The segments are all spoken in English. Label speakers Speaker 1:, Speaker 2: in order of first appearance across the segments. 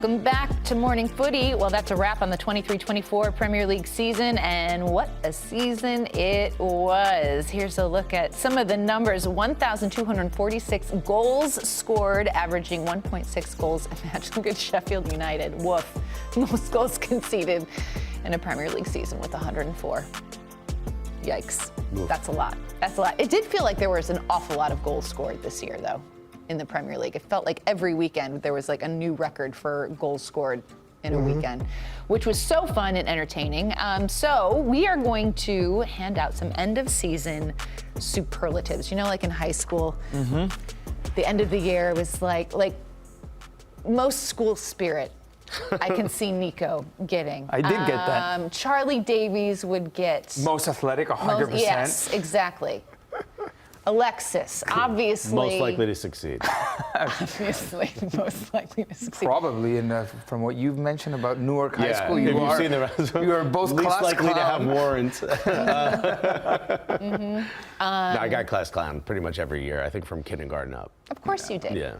Speaker 1: Welcome back to Morning Footy. Well, that's a wrap on the 23-24 Premier League season, and what a season it was. Here's a look at some of the numbers. 1,246 goals scored, averaging 1.6 goals a match. Look at Sheffield United. Woof. Most goals conceded in a Premier League season with 104. Yikes. Woof. That's a lot. That's a lot. It did feel like there was an awful lot of goals scored this year, though, in the Premier League. It felt like every weekend there was like a new record for goals scored in a weekend, which was so fun and entertaining. So we are going to hand out some end of season superlatives. You know, like in high school, the end of the year was like most school spirit. I can see Nico getting.
Speaker 2: I did get that.
Speaker 1: Charlie Davies would get
Speaker 2: Most athletic, 100%.
Speaker 1: Yes, exactly. Alexis, obviously.
Speaker 3: Most likely to succeed.
Speaker 1: Obviously, most likely to succeed.
Speaker 2: Probably, from what you've mentioned about Newark High School,
Speaker 3: if
Speaker 2: you
Speaker 3: you've seen the rest,
Speaker 2: you are both
Speaker 3: least
Speaker 2: class
Speaker 3: likely
Speaker 2: clown.
Speaker 3: to have warrants. No, I got class clown pretty much every year. I think from kindergarten up.
Speaker 1: Of course you did.
Speaker 3: Yeah.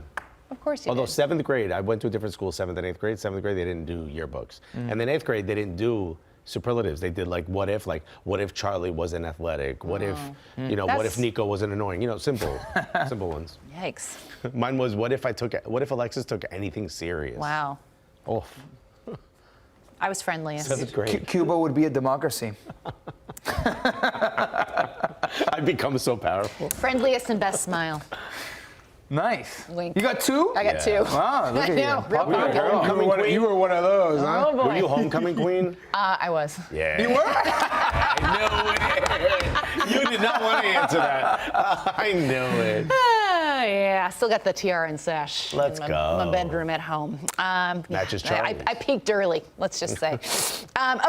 Speaker 1: Of course you
Speaker 3: Although
Speaker 1: did.
Speaker 3: 7th grade, I went to a different school, 7th and 8th grade. 7th grade, they didn't do yearbooks. And then 8th grade, they didn't do superlatives. They did like what if Charlie wasn't athletic? What if, what if Nico wasn't annoying? Simple ones.
Speaker 1: Yikes.
Speaker 3: Mine was what if Alexis took anything serious?
Speaker 1: Wow.
Speaker 3: Oh.
Speaker 1: I was friendliest.
Speaker 3: 7th grade.
Speaker 2: Cuba would be a democracy.
Speaker 3: I've become so powerful.
Speaker 1: Friendliest and best smile.
Speaker 2: Nice.
Speaker 1: Wink.
Speaker 2: You got 2?
Speaker 1: I got 2.
Speaker 2: Wow, look
Speaker 1: I
Speaker 2: at
Speaker 1: know,
Speaker 2: you.
Speaker 1: real popular.
Speaker 2: You were one of those, huh?
Speaker 1: Oh boy.
Speaker 3: Were you homecoming queen?
Speaker 1: I was.
Speaker 3: Yeah.
Speaker 2: You were?
Speaker 3: I knew it. You did not want to answer that. I knew it.
Speaker 1: Yeah, I still got the tiara and sash.
Speaker 3: Let's
Speaker 1: in
Speaker 3: go.
Speaker 1: my bedroom at home.
Speaker 3: Matches Charlie's.
Speaker 1: I peaked early, let's just say.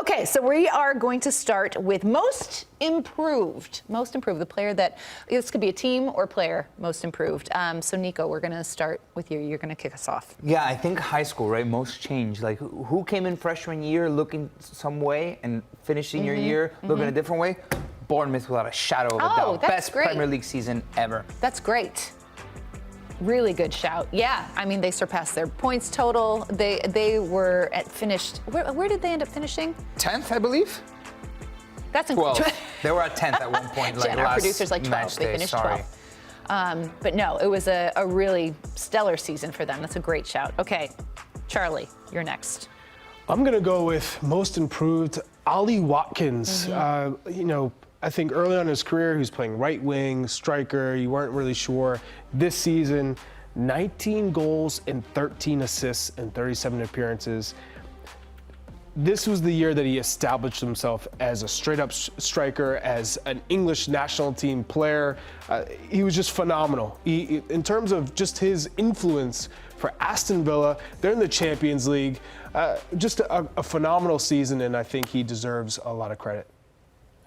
Speaker 1: Okay, so we are going to start with most improved. Most improved, the player that, this could be a team or player, most improved. So Nico, we're going to start with you. You're going to kick us off.
Speaker 2: Yeah, I think high school, right? Most change. Like, who came in freshman year looking some way and finished senior year looking a different way? Bournemouth without a shadow of a doubt.
Speaker 1: That's
Speaker 2: Best
Speaker 1: great.
Speaker 2: Premier League season ever.
Speaker 1: That's great. Really good shout. Yeah, I mean, they surpassed their points total. They were finished. Where did they end up finishing?
Speaker 2: 10th, I believe.
Speaker 1: That's
Speaker 2: 12th. They were at 10th at one point.
Speaker 1: Jen, our producer's like 12. They finished 12. But no, it was a really stellar season for them. That's a great shout. Okay, Charlie, you're next.
Speaker 4: I'm going to go with most improved, Ollie Watkins. I think early on in his career, he was playing right wing, striker. You weren't really sure. This season, 19 goals and 13 assists and 37 appearances. This was the year that he established himself as a straight-up striker, as an English national team player. He was just phenomenal. In terms of just his influence for Aston Villa, they're in the Champions League. Just a phenomenal season, and I think he deserves a lot of credit.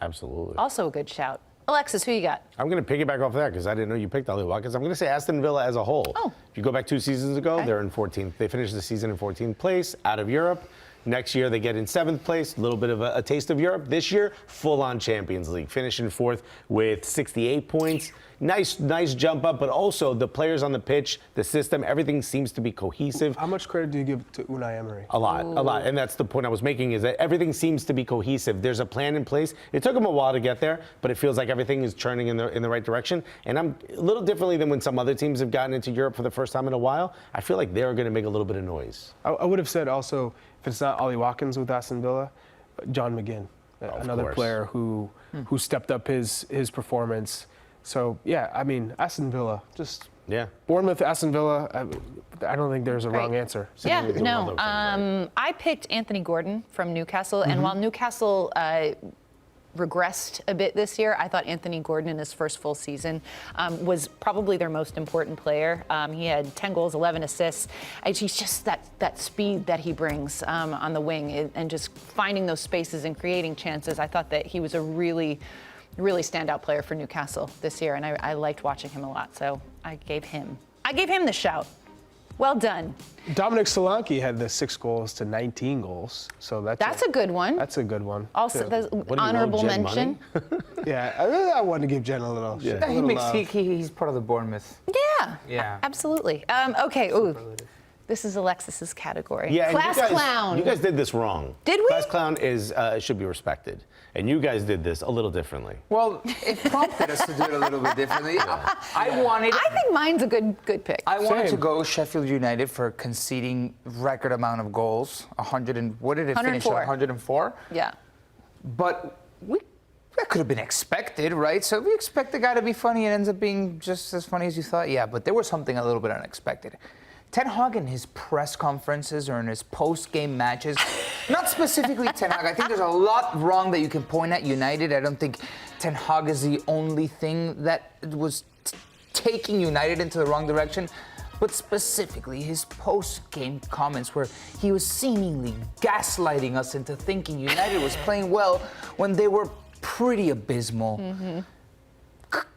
Speaker 3: Absolutely.
Speaker 1: Also a good shout. Alexis, who you got?
Speaker 3: I'm going to piggyback off that because I didn't know you picked Ollie Watkins. I'm going to say Aston Villa as a whole.
Speaker 1: Oh.
Speaker 3: If you go back 2 seasons ago,
Speaker 1: Okay.
Speaker 3: they're in 14th. They finished the season in 14th place, out of Europe. Next year, they get in 7th place, a little bit of a taste of Europe. This year, full-on Champions League, finishing 4th with 68 points. Nice jump up, but also the players on the pitch, the system, everything seems to be cohesive.
Speaker 4: How much credit do you give to Unai Emery?
Speaker 3: A lot. And that's the point I was making, is that everything seems to be cohesive. There's a plan in place. It took them a while to get there, but it feels like everything is churning in the right direction. And I'm a little differently than when some other teams have gotten into Europe for the first time in a while. I feel like they're going to make a little bit of noise.
Speaker 4: I would have said also, if it's not Ollie Watkins with Aston Villa, John McGinn, another player who stepped up his performance. So, yeah, I mean, Aston Villa, just Bournemouth, Aston Villa, I don't think there's a wrong answer.
Speaker 1: Yeah, no. I picked Anthony Gordon from Newcastle, and while Newcastle regressed a bit this year, I thought Anthony Gordon in his first full season was probably their most important player. He had 10 goals, 11 assists. He's just that speed that he brings on the wing and just finding those spaces and creating chances. I thought that he was a really standout player for Newcastle this year, and I liked watching him a lot, so I gave him the shout. Well done.
Speaker 4: Dominic Solanke had the 6 goals to 19 goals, so that's
Speaker 1: a good one.
Speaker 4: That's a good one.
Speaker 1: Also, the honorable mention.
Speaker 4: Yeah, I wanted to give Jen a little.
Speaker 2: He's part of the Bournemouth.
Speaker 1: Yeah, absolutely. Okay. Ooh. This is Alexis's category.
Speaker 3: Yeah, and
Speaker 1: Class clown.
Speaker 3: You guys did this wrong.
Speaker 1: Did we?
Speaker 3: Class clown is should be respected, and you guys did this a little differently.
Speaker 2: Well, it prompted us to do it a little bit differently. I
Speaker 1: think mine's a good pick.
Speaker 2: I wanted to
Speaker 4: Same.
Speaker 2: go Sheffield United for conceding record amount of goals. 100 and what did it finish?
Speaker 1: 104.
Speaker 2: 104.
Speaker 1: Yeah.
Speaker 2: But that could have been expected, right? So if we expect the guy to be funny, it ends up being just as funny as you thought. Yeah, but there was something a little bit unexpected. Ten Hag in his press conferences or in his post-game matches, not specifically Ten Hag. I think there's a lot wrong that you can point at United. I don't think Ten Hag is the only thing that was taking United into the wrong direction. But specifically, his post-game comments where he was seemingly gaslighting us into thinking United was playing well when they were pretty abysmal.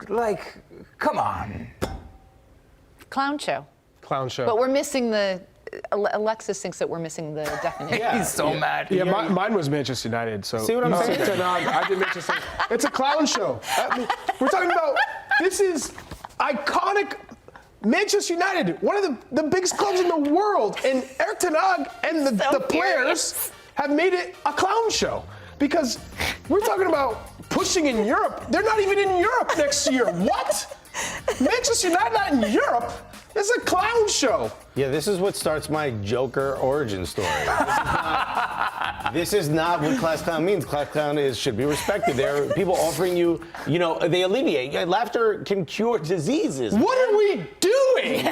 Speaker 2: Like, come on.
Speaker 1: Clown show.
Speaker 4: Clown show.
Speaker 1: But we're missing the. Alexis thinks that we're missing the definition.
Speaker 3: Yeah.
Speaker 2: He's so mad.
Speaker 4: Yeah, mine was Manchester United. So
Speaker 3: See what I'm saying?
Speaker 4: Ten Hag, I did Manchester. It's a clown show. I mean, we're talking about this is iconic Manchester United, one of the biggest clubs in the world, and Erik ten Hag and the players have made it a clown show because we're talking about pushing in Europe. They're not even in Europe next year. What? Manchester United not in Europe? It's a clown show.
Speaker 3: Yeah, this is what starts my Joker origin story. This is not what class clown means. Class clown should be respected. There are people offering you, they alleviate. Laughter can cure diseases.
Speaker 4: What are we doing?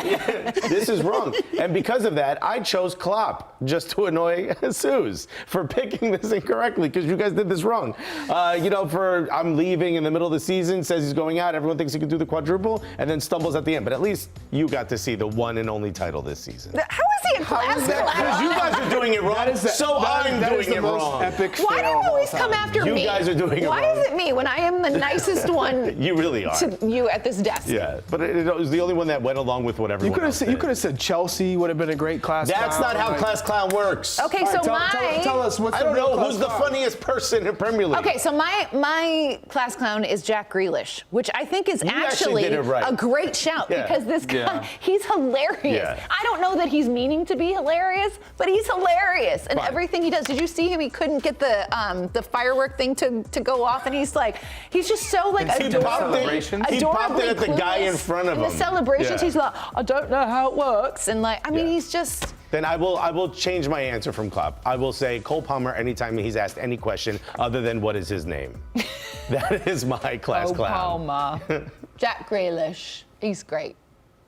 Speaker 3: This is wrong. And because of that, I chose Klopp just to annoy Suze for picking this incorrectly because you guys did this wrong. I'm leaving in the middle of the season, says he's going out, everyone thinks he can do the quadruple, and then stumbles at the end. But at least you got to see the one and only title this season.
Speaker 1: How is he a class
Speaker 3: Because
Speaker 1: clown?
Speaker 3: you guys are doing it wrong, I'm doing it wrong.
Speaker 4: Epic
Speaker 1: Why do you always come after me?
Speaker 3: You guys are doing it
Speaker 1: Why
Speaker 3: wrong.
Speaker 1: is it me when I am the nicest one
Speaker 3: You really are.
Speaker 1: to you at this desk?
Speaker 3: Yeah, but it was the only one that went along with what everyone else did.
Speaker 4: You could have said Chelsea would have been a great class
Speaker 3: That's
Speaker 4: clown.
Speaker 3: not how class clown works.
Speaker 1: Okay,
Speaker 4: All
Speaker 1: so
Speaker 4: right, tell us what's
Speaker 3: I
Speaker 4: the
Speaker 3: don't
Speaker 4: real
Speaker 3: know
Speaker 4: class
Speaker 3: who's the
Speaker 4: clown.
Speaker 3: funniest person in Premier League.
Speaker 1: Okay, so my class clown is Jack Grealish, which I think is
Speaker 3: actually
Speaker 1: actually
Speaker 3: did it right.
Speaker 1: a great shout
Speaker 3: Yeah.
Speaker 1: because this guy, he's hilarious.
Speaker 3: Yeah.
Speaker 1: I don't know that he's meaning to be hilarious, but he's hilarious. And
Speaker 3: Fine.
Speaker 1: everything he does, did you see him? He couldn't get the firework thing to go off, and he's just so like
Speaker 3: He popped it at the guy in front of
Speaker 1: in
Speaker 3: him.
Speaker 1: the celebrations,
Speaker 3: Yeah.
Speaker 1: he's like, I don't know how it works, and he's just.
Speaker 3: Then I will change my answer from Klopp. I will say Cole Palmer anytime he's asked any question other than what is his name. That is my class clown.
Speaker 1: Palmer. Jack Grealish. He's great.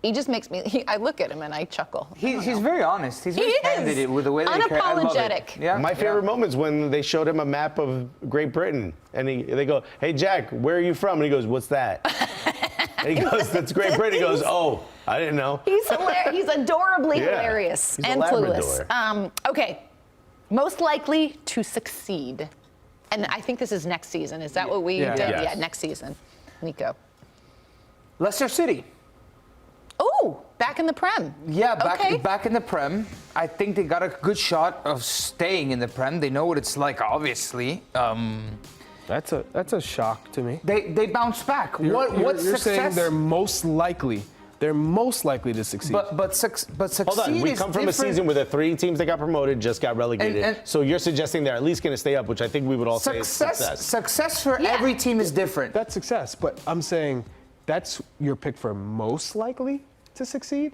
Speaker 1: He just makes me. I look at him and I chuckle.
Speaker 2: He's very honest. He's very candid with the way that he carries. I love it.
Speaker 1: Unapologetic.
Speaker 2: Yeah.
Speaker 3: My favorite moments when they showed him a map of Great Britain and they go, "Hey Jack, where are you from?" And he goes, "What's that?" And he goes, "That's Great Britain." He goes, "Oh, I didn't know."
Speaker 1: He's hilarious. He's adorably
Speaker 3: Yeah.
Speaker 1: hilarious
Speaker 3: He's a
Speaker 1: and
Speaker 3: Labrador.
Speaker 1: clueless. Okay, most likely to succeed, and I think this is next season. Is that what we
Speaker 4: Yeah.
Speaker 1: did?
Speaker 3: Yes.
Speaker 1: Yeah, next season. Nico.
Speaker 2: Leicester City.
Speaker 1: Oh, back in the Prem.
Speaker 2: Yeah,
Speaker 1: Okay.
Speaker 2: back in the Prem. I think they got a good shot of staying in the Prem. They know what it's like, obviously.
Speaker 4: That's a shock to me.
Speaker 2: They bounce back. What
Speaker 4: You're
Speaker 2: success?
Speaker 4: saying they're most likely to succeed.
Speaker 2: But succeed
Speaker 3: Hold on, we
Speaker 2: is
Speaker 3: come from a
Speaker 2: different.
Speaker 3: season where the 3 teams that got promoted just got relegated.
Speaker 2: And-
Speaker 3: so you're suggesting they're at least going to stay up, which I think we would all say is
Speaker 2: Success. Success for
Speaker 1: Yeah.
Speaker 2: every team is different.
Speaker 4: That's success. But I'm saying that's your pick for most likely to succeed.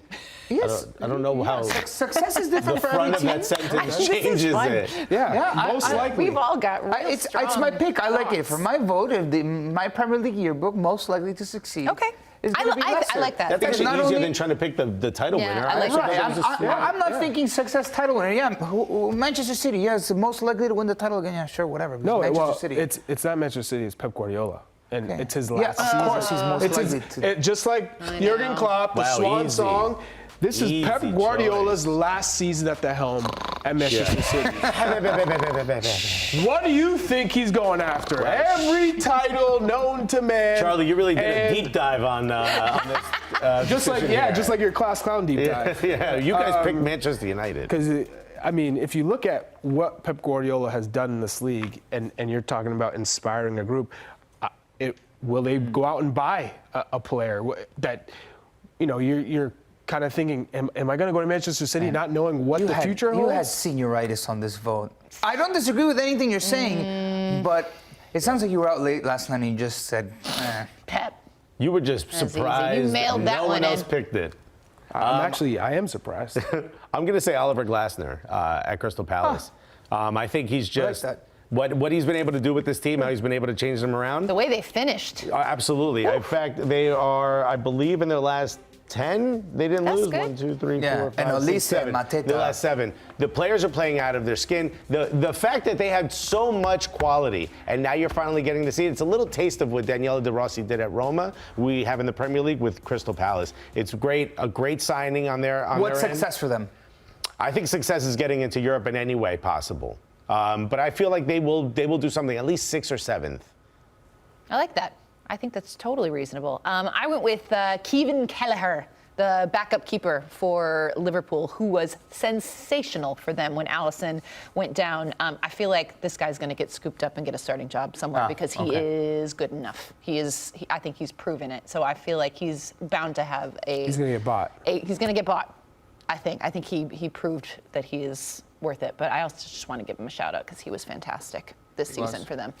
Speaker 2: Yes.
Speaker 3: I don't know how
Speaker 2: Success is
Speaker 3: the
Speaker 2: different for
Speaker 3: front
Speaker 2: every
Speaker 3: of
Speaker 2: team.
Speaker 3: that sentence
Speaker 1: This is
Speaker 3: changes
Speaker 1: fun.
Speaker 3: it.
Speaker 4: Yeah, most likely.
Speaker 1: We've all got real
Speaker 2: It's
Speaker 1: strong
Speaker 2: my pick. I like it.
Speaker 1: thoughts.
Speaker 2: For my vote, my Premier League yearbook, most likely to succeed.
Speaker 1: Okay.
Speaker 2: is
Speaker 1: I
Speaker 2: gonna be
Speaker 1: li- I- I
Speaker 2: Leicester.
Speaker 1: like that.
Speaker 3: That's
Speaker 2: Because
Speaker 3: actually
Speaker 2: not
Speaker 3: easier
Speaker 2: only-
Speaker 3: than trying to pick the title
Speaker 1: Yeah,
Speaker 3: winner.
Speaker 1: I like
Speaker 3: actually
Speaker 1: that.
Speaker 3: thought it was
Speaker 2: I'm not thinking success title winner. Yeah, Manchester City. Yeah, it's the most likely to win the title again. Yeah, sure, whatever.
Speaker 4: No,
Speaker 2: Manchester
Speaker 4: well,
Speaker 2: City.
Speaker 4: it's not Manchester City. It's Pep Guardiola, and
Speaker 2: Okay.
Speaker 4: it's his
Speaker 2: Yeah,
Speaker 4: last
Speaker 2: of
Speaker 4: season.
Speaker 2: course he's most
Speaker 4: It's his-
Speaker 2: likely to.
Speaker 4: just like
Speaker 1: I
Speaker 4: Jurgen
Speaker 1: know.
Speaker 4: Klopp, the
Speaker 3: Wow,
Speaker 4: swan
Speaker 3: easy.
Speaker 4: song. This is Pep
Speaker 3: Easy
Speaker 4: Guardiola's last season at the helm at Manchester City.
Speaker 3: choice.
Speaker 4: What do you think he's going after? Every title known to man.
Speaker 3: Charlie, you really did a
Speaker 4: And
Speaker 3: deep dive on this.
Speaker 4: just like
Speaker 3: decision here.
Speaker 4: just like your class clown deep dive.
Speaker 3: Yeah, you guys picked Manchester United.
Speaker 4: Because, I mean, if you look at what Pep Guardiola has done in this league, and you're talking about inspiring a group, will they go out and buy a player that, you're kind of thinking, am I going to go to Manchester City not knowing what the future holds?
Speaker 2: You had senioritis on this vote. I don't disagree with anything you're saying, but it sounds like you were out late last night and you just said,
Speaker 1: Pep.
Speaker 3: You were just
Speaker 1: That's
Speaker 3: surprised.
Speaker 1: easy. You mailed that
Speaker 3: no one
Speaker 1: one
Speaker 3: else
Speaker 1: in.
Speaker 3: picked it.
Speaker 4: I am surprised.
Speaker 3: I'm going to say Oliver Glasner at Crystal Palace. I think he's just what he's been able to do with this team, how he's been able to change them around.
Speaker 1: The way they finished.
Speaker 3: Absolutely. In fact, they are, I believe, in their last 10, they didn't
Speaker 1: That's
Speaker 3: lose.
Speaker 1: good.
Speaker 3: 1, 2, 3,
Speaker 2: Yeah,
Speaker 3: 4, 5,
Speaker 2: and
Speaker 3: 6,
Speaker 2: Elise
Speaker 3: 7.
Speaker 2: Mateta.
Speaker 3: The last 7. The players are playing out of their skin. The fact that they had so much quality, and now you're finally getting to see it. It's a little taste of what Daniela De Rossi did at Roma. We have in the Premier League with Crystal Palace. It's great, a great signing on their end.
Speaker 2: what's success for them?
Speaker 3: I think success is getting into Europe in any way possible. But I feel like they will do something at least 6th or 7th.
Speaker 1: I like that. I think that's totally reasonable. I went with Kevin Kelleher, the backup keeper for Liverpool, who was sensational for them when Alisson went down. I feel like this guy's going to get scooped up and get a starting job somewhere because he is good enough. I think he's proven it. So I feel like he's bound to have a.
Speaker 4: He's going to get bought.
Speaker 1: He's going to get bought. I think he proved that he is worth it. But I also just want to give him a shout out because he was fantastic this season for them.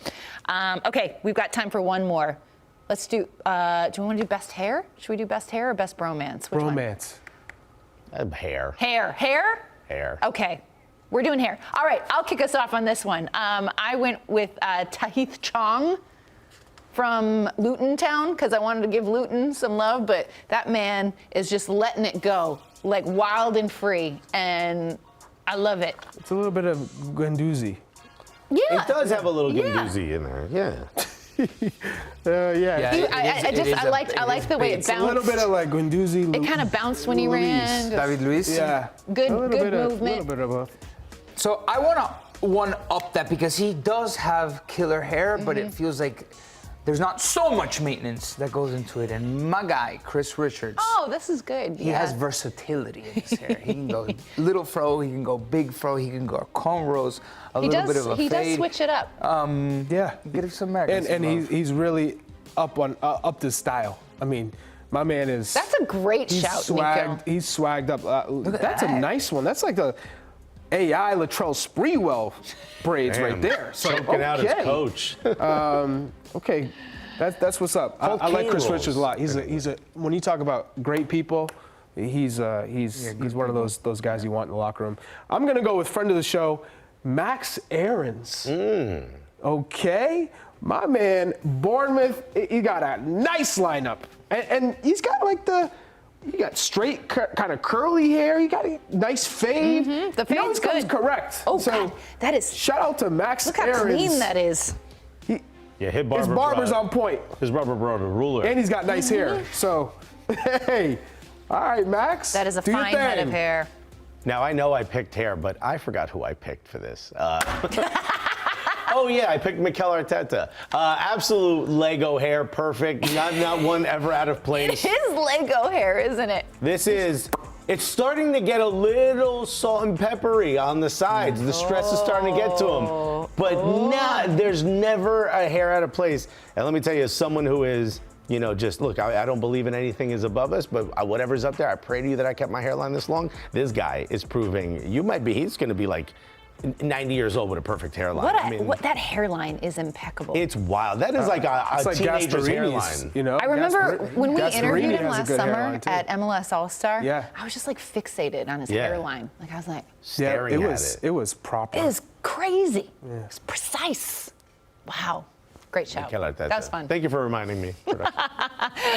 Speaker 1: Okay, we've got time for one more. Let's do. Do we want to do best hair? Should we do best hair or best bromance? Which one?
Speaker 4: Bromance.
Speaker 3: Hair.
Speaker 1: Hair. Okay, we're doing hair. All right, I'll kick us off on this one. I went with Tahith Chong from Luton Town because I wanted to give Luton some love, but that man is just letting it go, like wild and free, and I love it.
Speaker 4: It's a little bit of Guendouzi.
Speaker 1: Yeah.
Speaker 3: It does have a little Guendouzi in there. Yeah.
Speaker 1: I liked the way it
Speaker 4: It's a
Speaker 1: bounced.
Speaker 4: little bit of like Guendouzi.
Speaker 1: It kind of bounced when he ran.
Speaker 2: David Luiz?
Speaker 4: Yeah.
Speaker 1: Good
Speaker 4: A little bit
Speaker 1: movement.
Speaker 4: of both.
Speaker 2: So I want to one-up that because he does have killer hair, but it feels like there's not so much maintenance that goes into it. And my guy, Chris Richards,
Speaker 1: Oh, this is good.
Speaker 2: he has versatility in his hair. He can go little fro, he can go big fro, he can go cornrows,
Speaker 1: He
Speaker 2: little bit of a
Speaker 1: does
Speaker 2: fade.
Speaker 1: switch it up.
Speaker 4: Yeah.
Speaker 2: Give him some Americans.
Speaker 4: And he's really up to style. I mean, my man is.
Speaker 1: That's a great shout, Nico.
Speaker 4: He's swagged up.
Speaker 2: at
Speaker 4: That's a
Speaker 2: that.
Speaker 4: nice one. That's like the AI Latrell Sprewell braids right there. So,
Speaker 3: Choking out his coach.
Speaker 4: Okay, that's what's up. I like Chris Richards a lot. He's a when you talk about great people, he's one of those guys you want in the locker room. I'm gonna go with friend of the show, Max Aarons. Okay, my man, Bournemouth. He got a nice lineup, and he's got like he got straight, kind of curly hair. He got a nice fade.
Speaker 1: The
Speaker 4: He always
Speaker 1: fade's
Speaker 4: comes
Speaker 1: good.
Speaker 4: correct.
Speaker 1: Oh,
Speaker 4: so
Speaker 1: God, that is.
Speaker 4: shout out to Max
Speaker 1: Look how
Speaker 4: Aarons.
Speaker 1: clean that is.
Speaker 3: Yeah, his
Speaker 4: His barber's on point.
Speaker 3: His barber brought a ruler.
Speaker 4: And he's got nice hair. So, hey, all right, Max.
Speaker 1: That is a
Speaker 4: do your
Speaker 1: fine head of
Speaker 4: thing.
Speaker 1: hair.
Speaker 3: Now, I know I picked hair, but I forgot who I picked for this. Oh, yeah, I picked Mikel Arteta. Absolute Lego hair, perfect. Not one ever out of place.
Speaker 1: It is Lego hair, isn't it?
Speaker 3: It's starting to get a little salt and peppery on the sides. The stress is starting to get to him. But there's never a hair out of place. And let me tell you, as someone who is, just look, I don't believe in anything is above us, but whatever's up there, I pray to you that I kept my hairline this long. This guy is proving he's going to be like 90 years old with a perfect hairline.
Speaker 1: That hairline is impeccable.
Speaker 3: It's wild. That is like a
Speaker 4: It's
Speaker 3: teenager's
Speaker 4: Gasparini's,
Speaker 3: hairline.
Speaker 1: I remember when we interviewed him
Speaker 4: has a
Speaker 1: last
Speaker 4: good
Speaker 1: summer
Speaker 4: hairline, too.
Speaker 1: at MLS All-Star,
Speaker 4: Yeah.
Speaker 1: I was just like fixated on his
Speaker 3: Yeah.
Speaker 1: hairline. Like I was like,
Speaker 3: Staring at it.
Speaker 4: It was proper.
Speaker 1: it is crazy. It's precise. Wow. Great shout.
Speaker 3: Mikel Arteta.
Speaker 1: That was fun.
Speaker 3: Thank you for reminding me.